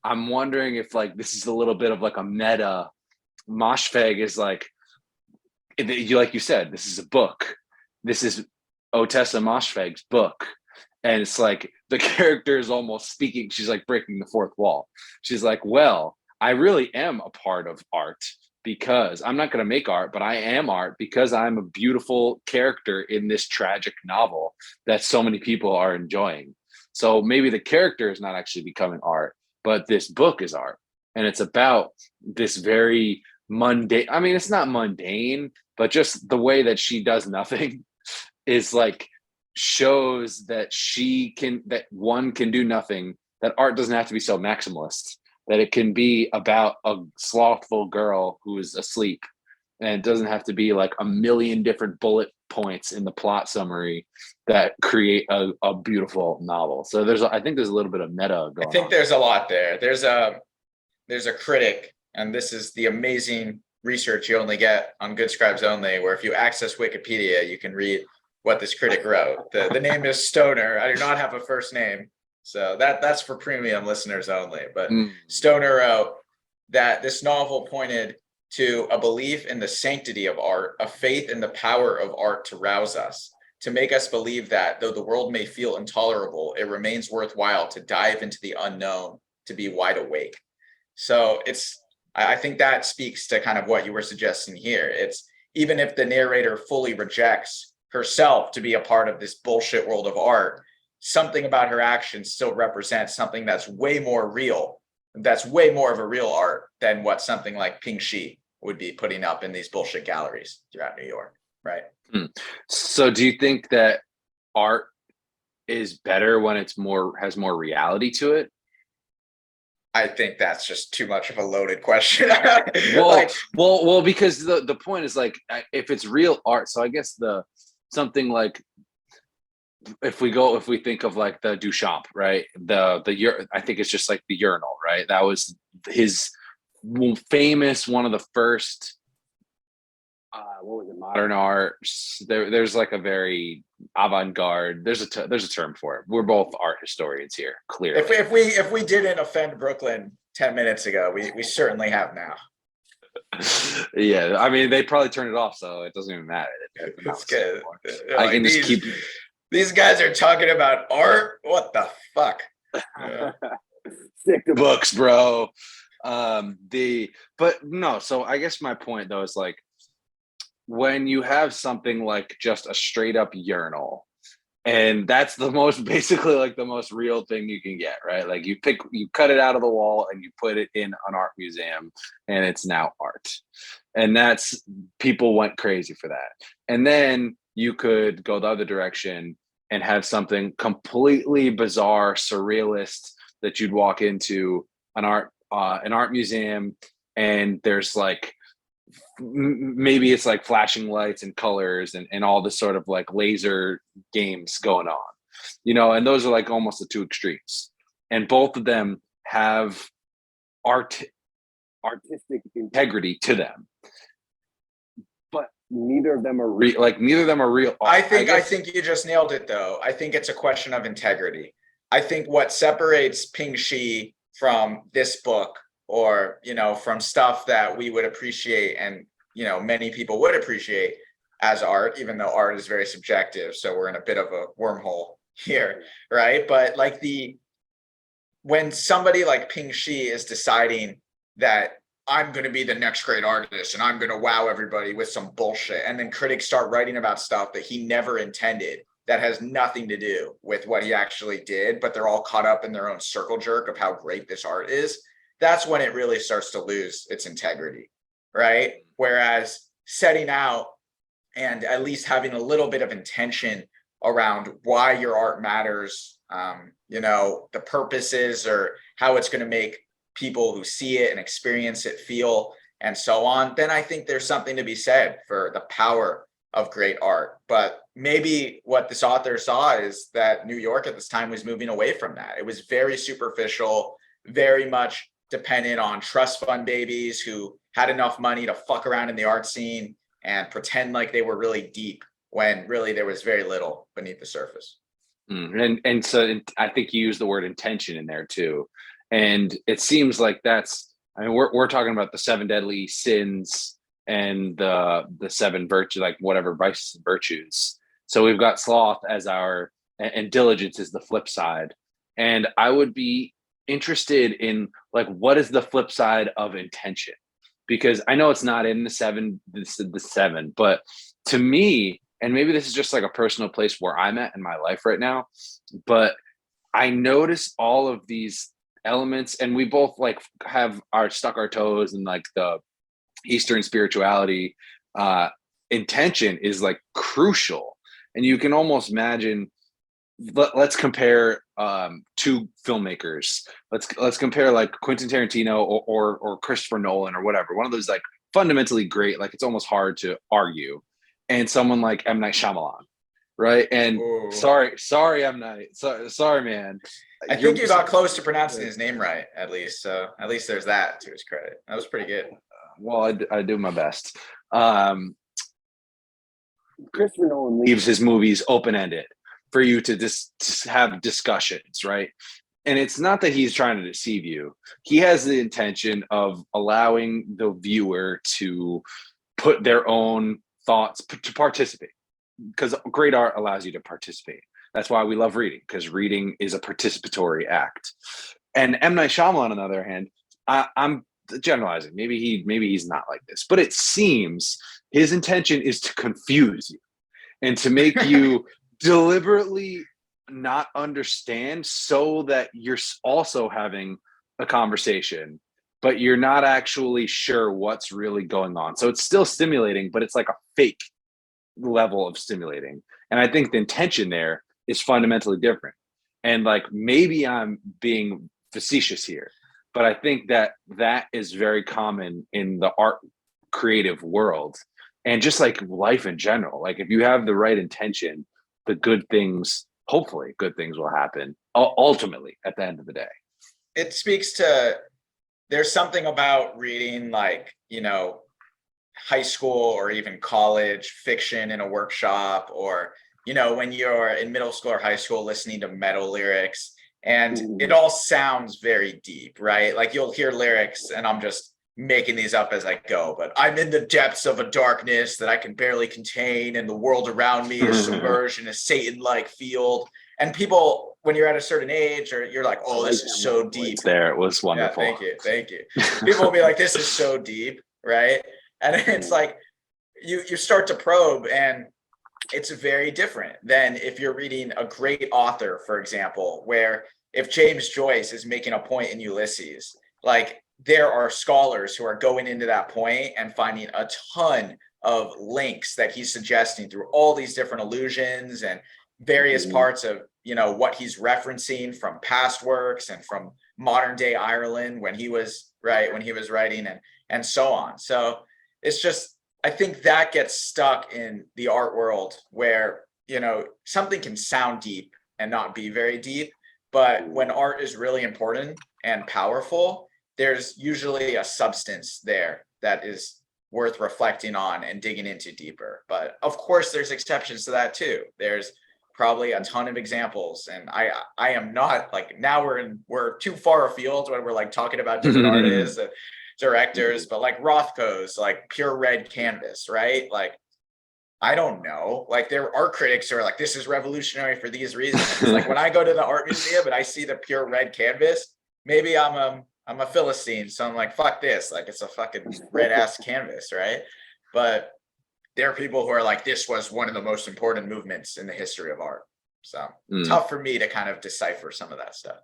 I'm wondering if like this is a little bit of like a meta. Moshfegh is like you said, this is a book. This is Otessa Moshfegh's book. And it's like the character is almost speaking. She's like breaking the fourth wall. She's like, well, I really am a part of art because I'm not going to make art, but I am art because I'm a beautiful character in this tragic novel that so many people are enjoying. So maybe the character is not actually becoming art, but this book is art. And it's about this very mundane. I mean, it's not mundane, but just the way that she does nothing is like shows that that one can do nothing, that art doesn't have to be so maximalist, that it can be about a slothful girl who is asleep, and it doesn't have to be like a million different bullet points in the plot summary that create a beautiful novel. So I think there's a little bit of meta I going think on. there's a lot there. There's a critic, and this is the amazing research you only get on Good Scribes Only, where if you access Wikipedia, you can read what this critic wrote. The name is Stoner. I do not have a first name, so that's for premium listeners only. But Stoner wrote that this novel pointed to a belief in the sanctity of art, a faith in the power of art to rouse us, to make us believe that though the world may feel intolerable, it remains worthwhile to dive into the unknown, to be wide awake. So I think that speaks to kind of what you were suggesting here. It's even if the narrator fully rejects herself to be a part of this bullshit world of art, something about her actions still represents something that's way more real, that's way more of a real art than what something like Ping Shi would be putting up in these bullshit galleries throughout New York, right? So do you think that art is better when it's has more reality to it? I think that's just too much of a loaded question. well, because the point is like if it's real art, so I guess something like if we think of like the Duchamp, right? I think it's just like the urinal, right? That was his famous one of the first what was it, modern art. There's like a very avant-garde, there's a term for it. We're both art historians here, clearly. If we didn't offend Brooklyn 10 minutes ago, we certainly have now. Yeah, I mean they probably turned it off, so it doesn't even matter. It's good. I can just keep. These guys are talking about art. What the fuck? Stick to books, bro. But no. So I guess my point though is like when you have something like just a straight up urinal, and that's the most basically like the most real thing you can get, right? Like you cut it out of the wall and you put it in an art museum, and it's now art. And that's, people went crazy for that. And then you could go the other direction and have something completely bizarre, surrealist, that you'd walk into an art museum, and there's like maybe it's like flashing lights and colors and all this sort of like laser games going on, and those are like almost the two extremes, and both of them have artistic integrity to them, but neither of them are real. I think you just nailed it though. I think it's a question of integrity. I think what separates Ping Shi from this book, or from stuff that we would appreciate and many people would appreciate as art, even though art is very subjective, so we're in a bit of a wormhole here, right? But like when somebody like Ping Shi is deciding that I'm going to be the next great artist and I'm going to wow everybody with some bullshit, and then critics start writing about stuff that he never intended, that has nothing to do with what he actually did, but they're all caught up in their own circle jerk of how great this art is, that's when it really starts to lose its integrity, right? Whereas setting out and at least having a little bit of intention around why your art matters, the purposes or how it's going to make people who see it and experience it feel, and so on, then I think there's something to be said for the power of great art. But maybe what this author saw is that New York at this time was moving away from that. It was very superficial, very much dependent on trust fund babies who had enough money to fuck around in the art scene and pretend like they were really deep when really there was very little beneath the surface. And so I think you used the word intention in there too. And it seems like that's, I mean, we're talking about the seven deadly sins and the seven virtues, like whatever vices and virtues. So we've got sloth as our, and diligence is the flip side. And I would be interested in like what is the flip side of intention? Because I know it's not in the seven, the seven, but to me, and maybe this is just like a personal place where I'm at in my life right now, but I notice all of these elements, and we both like have our stuck our toes in like the Eastern spirituality. Intention is like crucial, and you can almost imagine. Let's compare two filmmakers. Let's compare like Quentin Tarantino or Christopher Nolan or whatever. One of those like fundamentally great, like it's almost hard to argue, and someone like M. Night Shyamalan, right? And Ooh. sorry, M. Night, sorry, man. I think you got close to pronouncing his name right, at least. So at least there's that to his credit. That was pretty good. Well, I do my best. Christopher Nolan leaves his movies open ended for you to just have discussions, right? And it's not that he's trying to deceive you. He has the intention of allowing the viewer to put their own thoughts to participate, because great art allows you to participate. That's why we love reading, because reading is a participatory act. And M. Night Shyamalan, on the other hand, I'm generalizing. Maybe he's not like this, but it seems his intention is to confuse you and to make you deliberately not understand, so that you're also having a conversation, but you're not actually sure what's really going on. So it's still stimulating, but it's like a fake level of stimulating. And I think the intention there is fundamentally different. And like maybe I'm being facetious here, but I think that is very common in the art creative world, and just like life in general. Like if you have the right intention, the good things, hopefully good things will happen ultimately at the end of the day. It speaks to, there's something about reading like, high school or even college fiction in a workshop, or, when you're in middle school or high school listening to metal lyrics, and it all sounds very deep, right? Like you'll hear lyrics and I'm just making these up as I go, but I'm in the depths of a darkness that I can barely contain, and the world around me is submerged in a Satan-like field. And people, when you're at a certain age, or you're like, oh, this is so deep. There, it was wonderful. Yeah, thank you. People will be like, this is so deep, right? And it's like you start to probe, and it's very different than if you're reading a great author, for example, where if James Joyce is making a point in Ulysses, like there are scholars who are going into that point and finding a ton of links that he's suggesting through all these different allusions and various parts of, what he's referencing from past works and from modern day Ireland when he was writing, and so on. So it's just, I think that gets stuck in the art world where, something can sound deep and not be very deep, but when art is really important and powerful, there's usually a substance there that is worth reflecting on and digging into deeper. But of course, there's exceptions to that too. There's probably a ton of examples, and I am not like, now we're too far afield when we're like talking about different artists and directors, but like Rothko's like pure red canvas, right? Like I don't know, like there are critics who are like, this is revolutionary for these reasons. Like when I go to the art museum and I see the pure red canvas, maybe I'm a Philistine, so I'm like, fuck this, like it's a fucking red ass canvas, right? But there are people who are like, this was one of the most important movements in the history of art. So tough for me to kind of decipher some of that stuff.